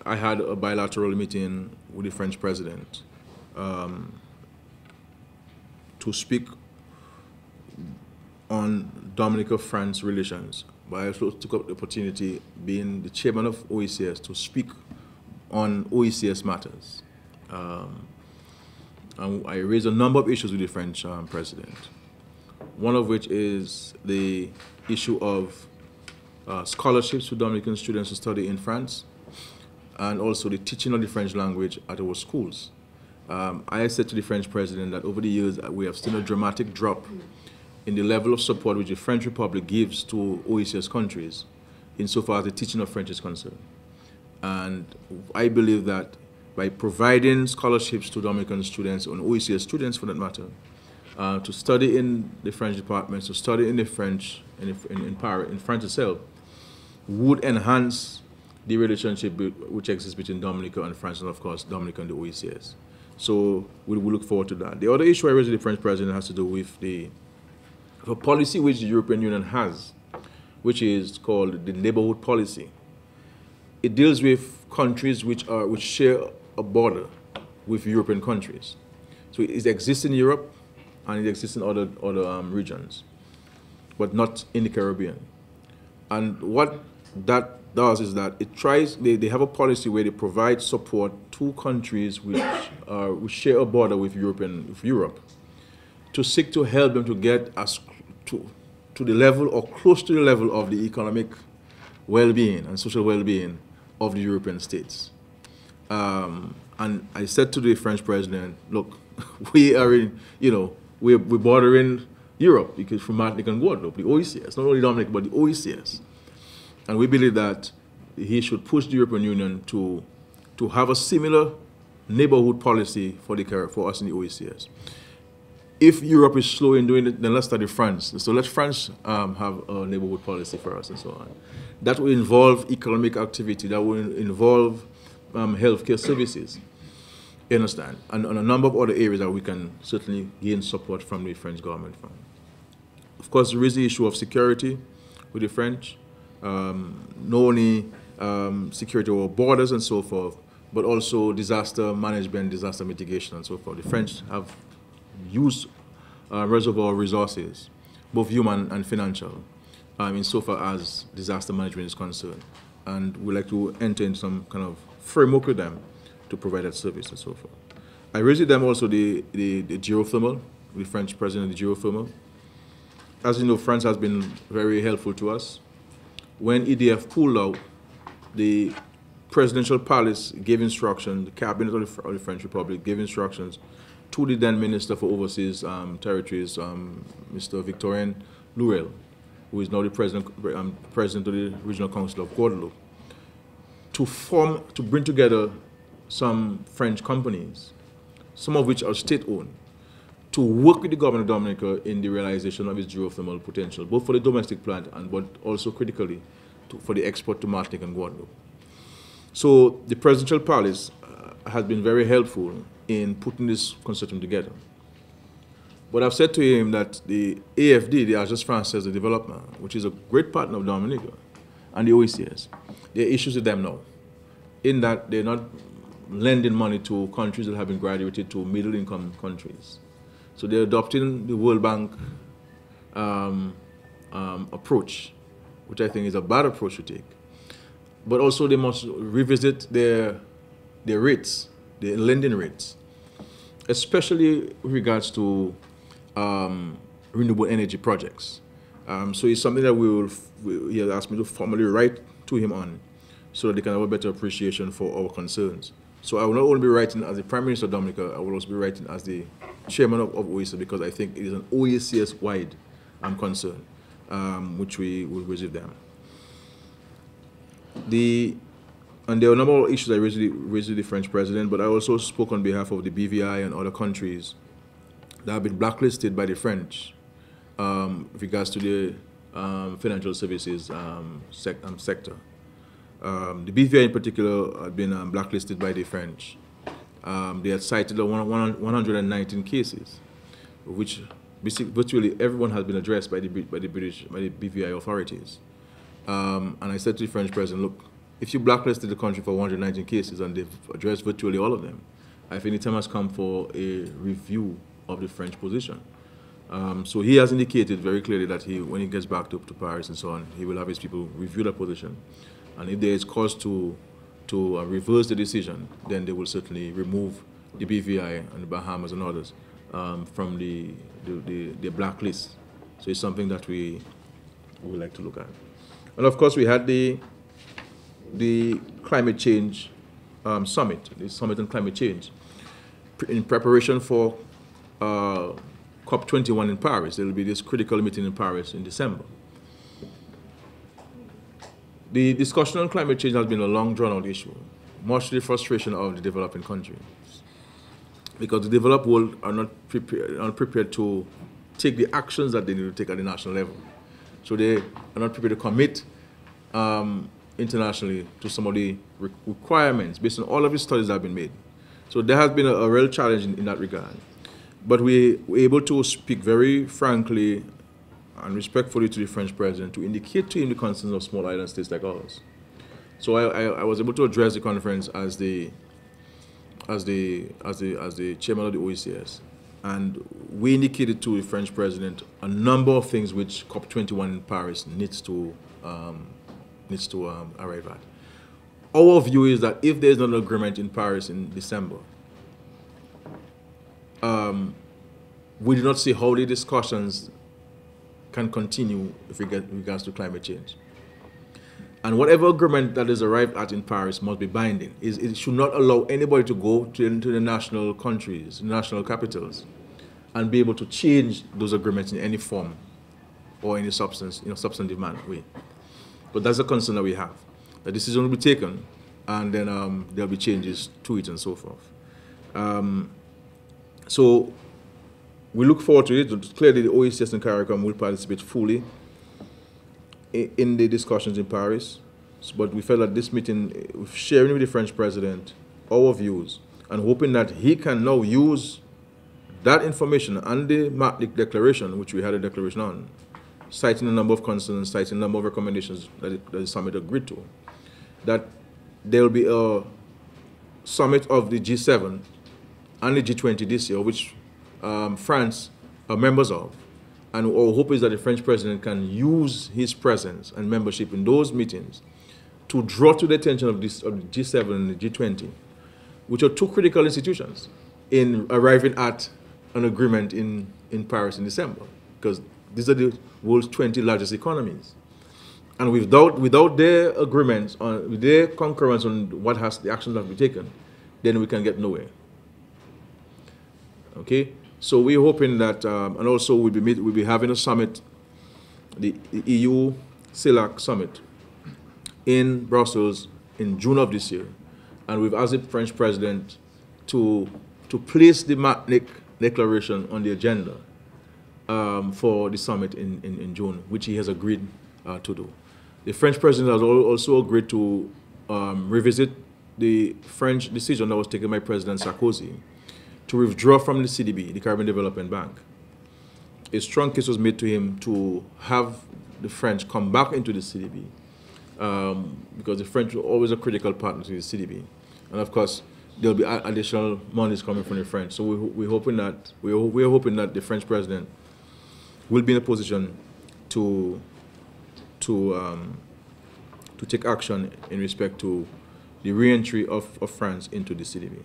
I had a bilateral meeting with the French president to speak on Dominica-France relations. But I also took up the opportunity, being the chairman of OECS, to speak on OECS matters. And I raised a number of issues with the French president, one of which is the issue of scholarships for Dominican students to study in France, and also the teaching of the French language at our schools. I said to the French president that over the years we have seen a dramatic drop in the level of support which the French Republic gives to OECS countries insofar as the teaching of French is concerned. And I believe that by providing scholarships to Dominican students, and OECS students for that matter, to study in the French departments, to study in the French, in Paris, in France itself, would enhance the relationship which exists between Dominica and France, and of course Dominica and the OECS. So we look forward to that. The other issue I raised with the French president has to do with the policy which the European Union has, which is called the neighborhood policy. It deals with countries which share a border with European countries. So it exists in Europe and it exists in other regions, but not in the Caribbean. And what that does is that it tries, they have a policy where they provide support to countries which share a border with Europe, to seek to help them to get to the level or close to the level of the economic well-being and social well-being of the European states. And I said to the French president, look, we are in, we're bordering Europe, because from Martinique and Guadeloupe, the OECS, not only Dominica, but the OECS. And we believe that he should push the European Union to have a similar neighborhood policy for us in the OECS. If Europe is slow in doing it, then let's study France. So let France have a neighborhood policy for us and so on. That will involve economic activity, that will involve healthcare services, you understand, and a number of other areas that we can certainly gain support from the French government from. Of course, there is the issue of security with the French, not only security over borders and so forth, but also disaster management, disaster mitigation and so forth. The French have used reservoir resources, both human and financial, insofar as disaster management is concerned. And we like to enter in some kind of framework with them to provide that service and so forth. I raised with them also the geothermal, the French president of the geothermal. As you know, France has been very helpful to us. When EDF pulled out, the presidential palace gave instructions, the cabinet of the French Republic gave instructions to the then Minister for Overseas Territories, Mr. Victorien Lurel, who is now the president of the Regional Council of Guadeloupe, to bring together some French companies, some of which are state-owned, to work with the government of Dominica in the realization of its geothermal potential, both for the domestic plant and but also critically for the export to Martinique and Guadeloupe. So the presidential palace has been very helpful in putting this consortium together. But I've said to him that the AFD, the Agence Française de Développement, which is a great partner of Dominica, and the OECS, there are issues with them now, in that they're not lending money to countries that have been graduated to middle-income countries. So they're adopting the World Bank approach, which I think is a bad approach to take. But also they must revisit their rates, their lending rates, especially with regards to renewable energy projects. So it's something that he has asked me to formally write to him on, so that they can have a better appreciation for our concerns. So I will not only be writing as the Prime Minister of Dominica, I will also be writing as the Chairman of OECS, because I think it is an OECS-wide concern, which we will raise with them. And there are a number of issues I raised with the French president, but I also spoke on behalf of the BVI and other countries that have been blacklisted by the French with regards to the financial services sector. The BVI in particular had been blacklisted by the French. They had cited 119 cases, which virtually everyone has been addressed by the BVI authorities. And I said to the French president, look, if you blacklisted the country for 119 cases and they've addressed virtually all of them, I think the time has come for a review of the French position. So he has indicated very clearly that when he gets back to Paris and so on, he will have his people review that position. And if there is cause to reverse the decision, then they will certainly remove the BVI and the Bahamas and others from the blacklist. So it's something that we would like to look at. And of course, we had the climate change summit, the summit on climate change, in preparation for COP21 in Paris. There will be this critical meeting in Paris in December. The discussion on climate change has been a long, drawn-out issue, much to the frustration of the developing countries, because the developed world are not prepared to take the actions that they need to take at the national level. So they are not prepared to commit internationally to some of the requirements based on all of the studies that have been made. So there has been a real challenge in that regard. But we were able to speak very frankly and respectfully to the French president to indicate to him the concerns of small island states like ours. So I was able to address the conference as the chairman of the OECS, and we indicated to the French president a number of things which COP21 in Paris needs to arrive at. Our view is that if there is not an agreement in Paris in December, we do not see how the discussions can continue with regards to climate change. And whatever agreement that is arrived at in Paris must be binding. It should not allow anybody to go into the national countries, national capitals, and be able to change those agreements in any form or any substantive manner way. But that's a concern that we have. The decision will be taken, and then there'll be changes to it and so forth. So we look forward to it. Clearly, the OECS and CARICOM will participate fully in the discussions in Paris. But we felt that this meeting, sharing with the French president our views, and hoping that he can now use that information and the Martinique declaration, which we had a declaration on, citing a number of concerns, citing a number of recommendations that the summit agreed to, that there will be a summit of the G7 and the G20 this year, which France are members of. And our hope is that the French president can use his presence and membership in those meetings to draw to the attention of the G7 and the G20, which are two critical institutions, in arriving at an agreement in Paris in December, because these are the world's 20 largest economies. And without their agreements, with their concurrence on the actions that have been taken, then we can get nowhere. Okay? So we're hoping that, and also we'll be having a summit, the EU CELAC summit, in Brussels in June of this year. And we've asked the French president to place the Martinique declaration on the agenda for the summit in June, which he has agreed to do. The French president has also agreed to revisit the French decision that was taken by President Sarkozy to withdraw from the CDB, the Caribbean Development Bank. A strong case was made to him to have the French come back into the CDB, because the French were always a critical partner to the CDB. And of course, there'll be additional monies coming from the French. So we're hoping that the French president will be in a position to take action in respect to the re-entry of France into the CDB.